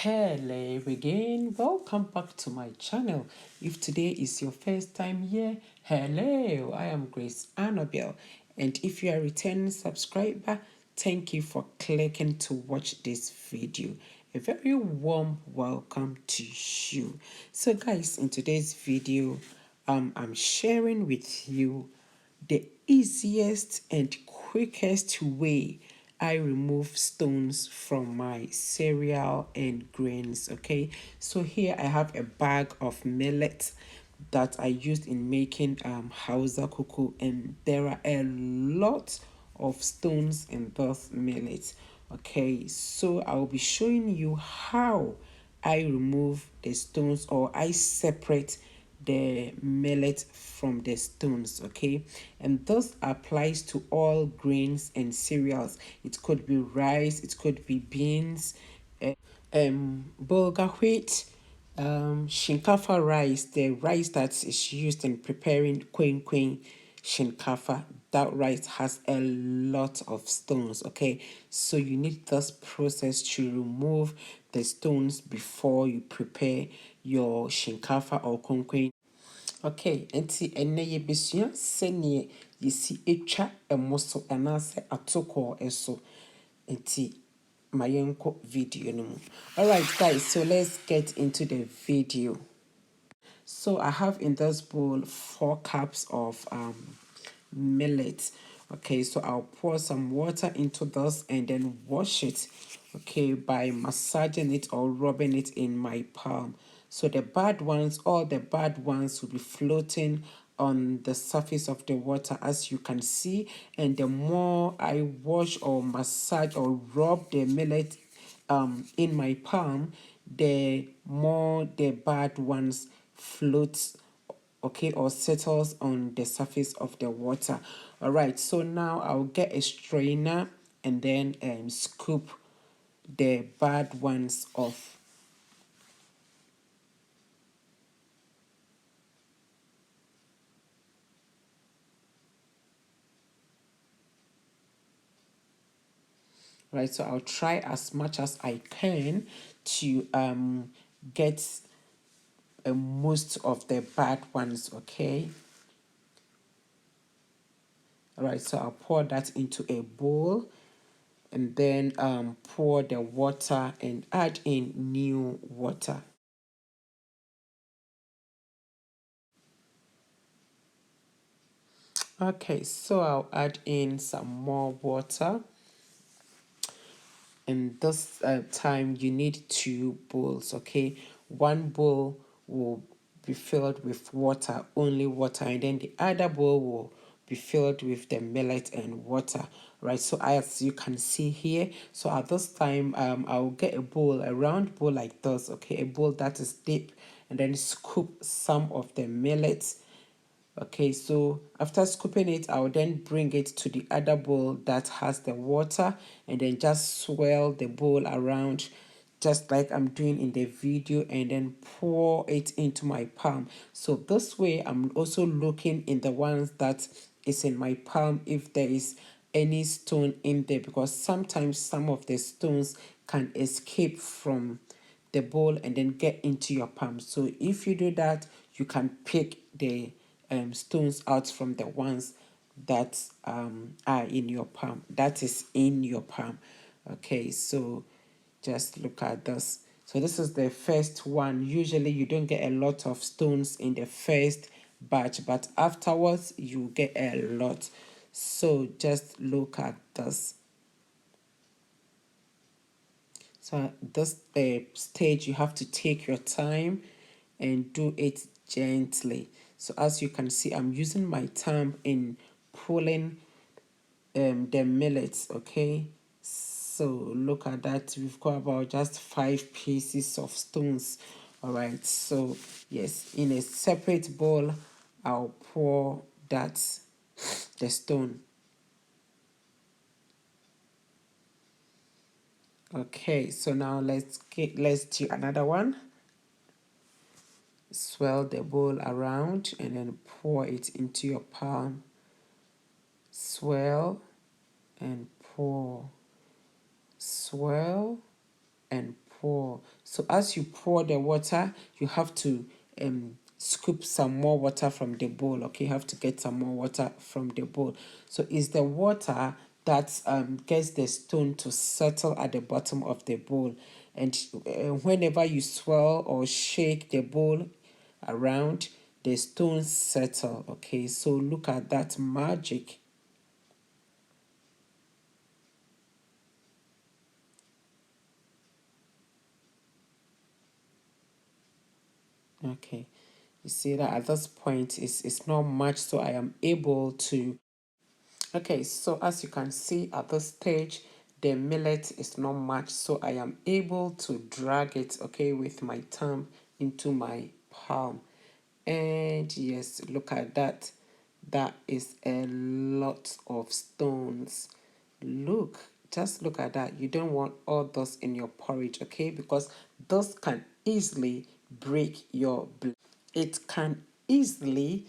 Hello again, welcome back to my channel. If today is your first time here, hello, I am Grace Annabelle, and if you are a returning subscriber, thank you for clicking to watch this video. A very warm welcome to you. So guys, in today's video, I'm sharing with you the easiest and quickest way I remove stones from my cereal and grains. Okay, so here I have a bag of millet that I used in making Hausa cocoa, and there are a lot of stones in those millet. Okay, so I will be showing you how I remove the stones, or I separate the millet from the stones. Okay, and this applies to all grains and cereals. It could be rice, it could be beans, bulgur wheat, shinkafa rice, the rice that is used in preparing queen shinkafa. That rice has a lot of stones. Okay, so you need this process to remove the stones before you prepare your shinkafa or queen. Okay, nti ene yebesua sene yesi etwa emo so anase atoko eso. Nti mayenko video no mu. All right guys, so let's get into the video. So I have in this bowl 4 cups of millet. Okay, so I'll pour some water into this and then wash it, okay, by massaging it or rubbing it in my palm. So the bad ones, all the bad ones will be floating on the surface of the water, as you can see. And the more I wash or massage or rub the millet in my palm, the more the bad ones float, okay, or settles on the surface of the water. All right, so now I'll get a strainer and then scoop the bad ones off. Right, so I'll try as much as I can to get most of the bad ones. Okay, all right, so I'll pour that into a bowl and then pour the water and add in new water. Okay, so I'll add in some more water, and this time you need 2 bowls. Okay, 1 bowl will be filled with water, only water, and then the other bowl will be filled with the millet and water. Right, so as you can see here, so at this time I'll get a bowl, a round bowl like this. Okay, a bowl that is deep, and then scoop some of the millet. Okay, so after scooping it, I'll then bring it to the other bowl that has the water, and then just swirl the bowl around just like I'm doing in the video, and then pour it into my palm. So this way I'm also looking in the ones that is in my palm if there is any stone in there, because sometimes some of the stones can escape from the bowl and then get into your palm. So if you do that, you can pick the stones out from the ones that are in your palm, that is in your palm. Okay, so just look at this. So this is the first one. Usually you don't get a lot of stones in the first batch, but afterwards you get a lot. So just look at this. So at this stage, you have to take your time and do it gently. So as you can see, I'm using my thumb in pulling the millets. Okay, so look at that. We've got about just 5 pieces of stones. All right, so yes, in a separate bowl, I'll pour the stone. Okay, so now let's do another one. Swirl the bowl around and then pour it into your palm. Swirl and pour. Swirl and pour. So as you pour the water, you have to scoop some more water from the bowl. Okay, you have to get some more water from the bowl. So it's the water that gets the stone to settle at the bottom of the bowl. And whenever you swirl or shake the bowl around, the stones settle. Okay, so look at that magic. Okay, you see that at this point it's not much, so I am able to. Okay, so as you can see at this stage, the millet is not much, so I am able to drag it, okay, with my thumb into my palm. And yes, look at that. That is a lot of stones. Look, just look at that. You don't want all those in your porridge, okay? Because those can easily break your blade. It can easily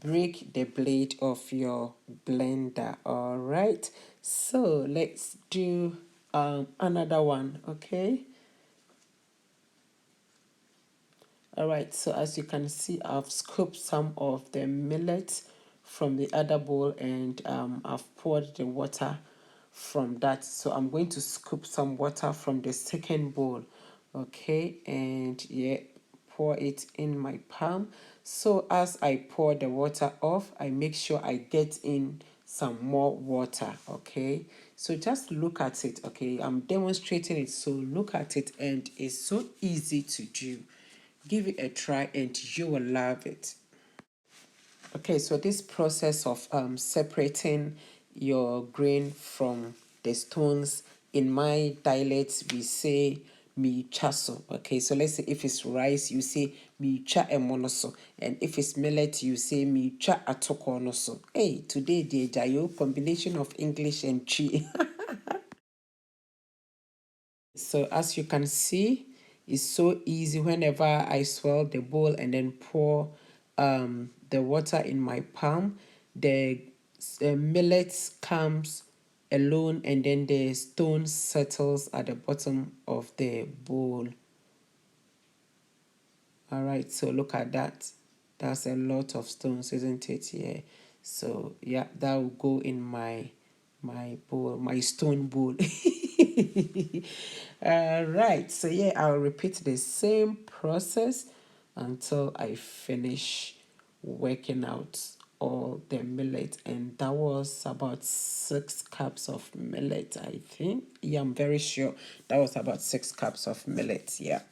break the blade of your blender. All right, so let's do another one. Okay, all right, so as you can see, I've scooped some of the millet from the other bowl, and I've poured the water from that. So I'm going to scoop some water from the second bowl. Okay, and yeah, pour it in my palm. So as I pour the water off, I make sure I get in some more water. Okay, so just look at it. Okay, I'm demonstrating it, so look at it, and it's so easy to do. Give it a try and you will love it. Okay, so this process of separating your grain from the stones, in my dialect we say mi chaso. Okay, so let's say if it's rice, you say mi cha emonoso, and if it's millet, you say mi cha atokonoso. Hey, today the jayo combination of English and chi. So as you can see, it's so easy. Whenever I swirl the bowl and then pour the water in my palm, the millet comes alone, and then the stone settles at the bottom of the bowl. All right, so look at that. That's a lot of stones, isn't it? Yeah. So yeah, that will go in my bowl, my stone bowl. All right. So yeah, I'll repeat the same process until I finish working out all the millet, and that was about 6 cups of millet, I think. Yeah, I'm very sure that was about 6 cups of millet. Yeah.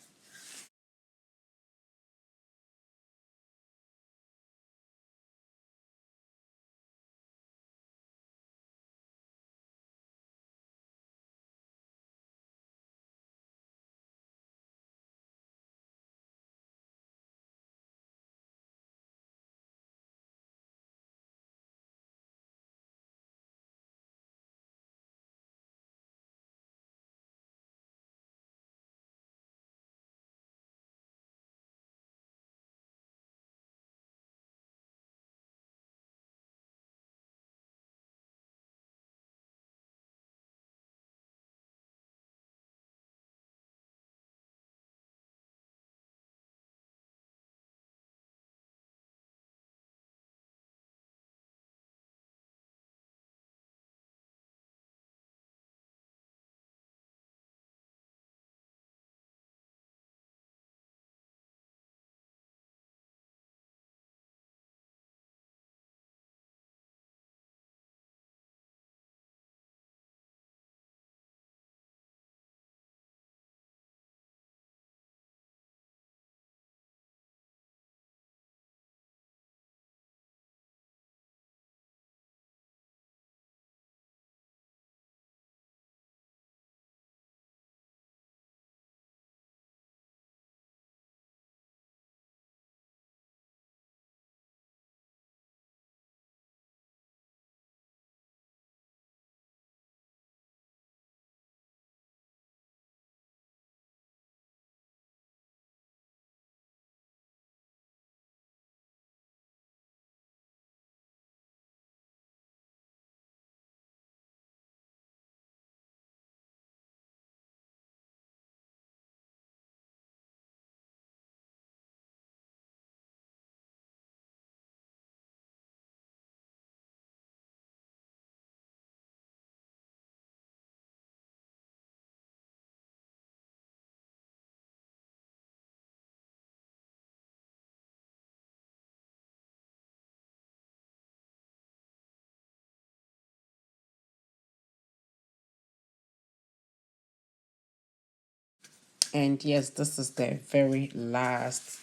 And yes, this is the very last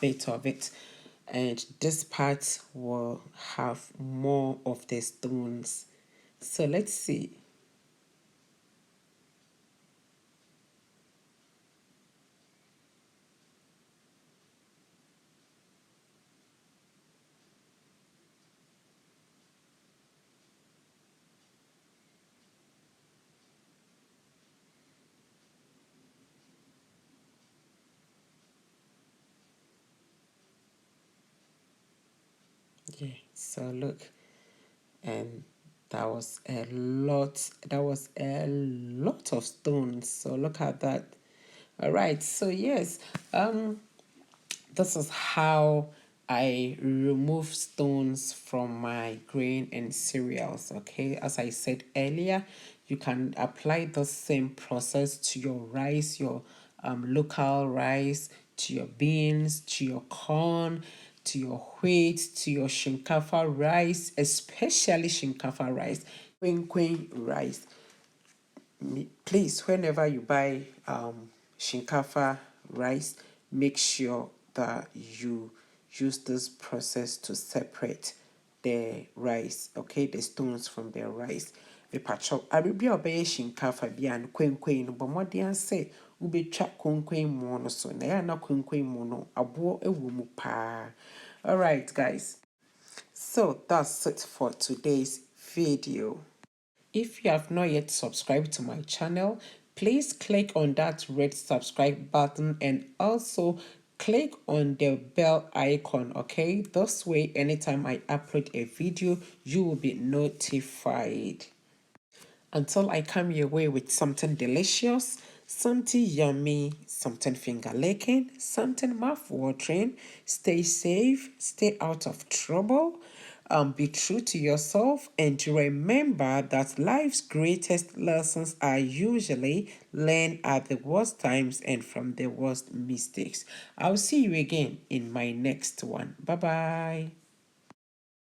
bit of it. And this part will have more of the stones. So let's see. Yeah, so look, and that was a lot of stones. So look at that. All right, so yes, this is how I remove stones from my grain and cereals. Okay, as I said earlier, you can apply the same process to your rice, your local rice, to your beans, to your corn, to your wheat, to your shinkafa rice, especially shinkafa rice, queen rice. Please, whenever you buy shinkafa rice, make sure that you use this process to separate the rice, okay, the stones from the rice. Mepacho abibi a ɔbɛyɛ shinkafa bi a no kwenkwen no bɔ mmɔden sɛ wobɛtwa kwenkwen mu no so na ɛyɛ na kwenkwen mu no aboɔ ɛwɔ mu paa. All right, guys, so that's it for today's video. If you have not yet subscribed to my channel, please click on that red subscribe button and also click on the bell icon, okay? This way, anytime I upload a video, you will be notified. Until I come your way with something delicious, something yummy, something finger licking, something mouth watering. Stay safe, stay out of trouble, be true to yourself, and remember that life's greatest lessons are usually learned at the worst times and from the worst mistakes. I'll see you again in my next one. Bye bye.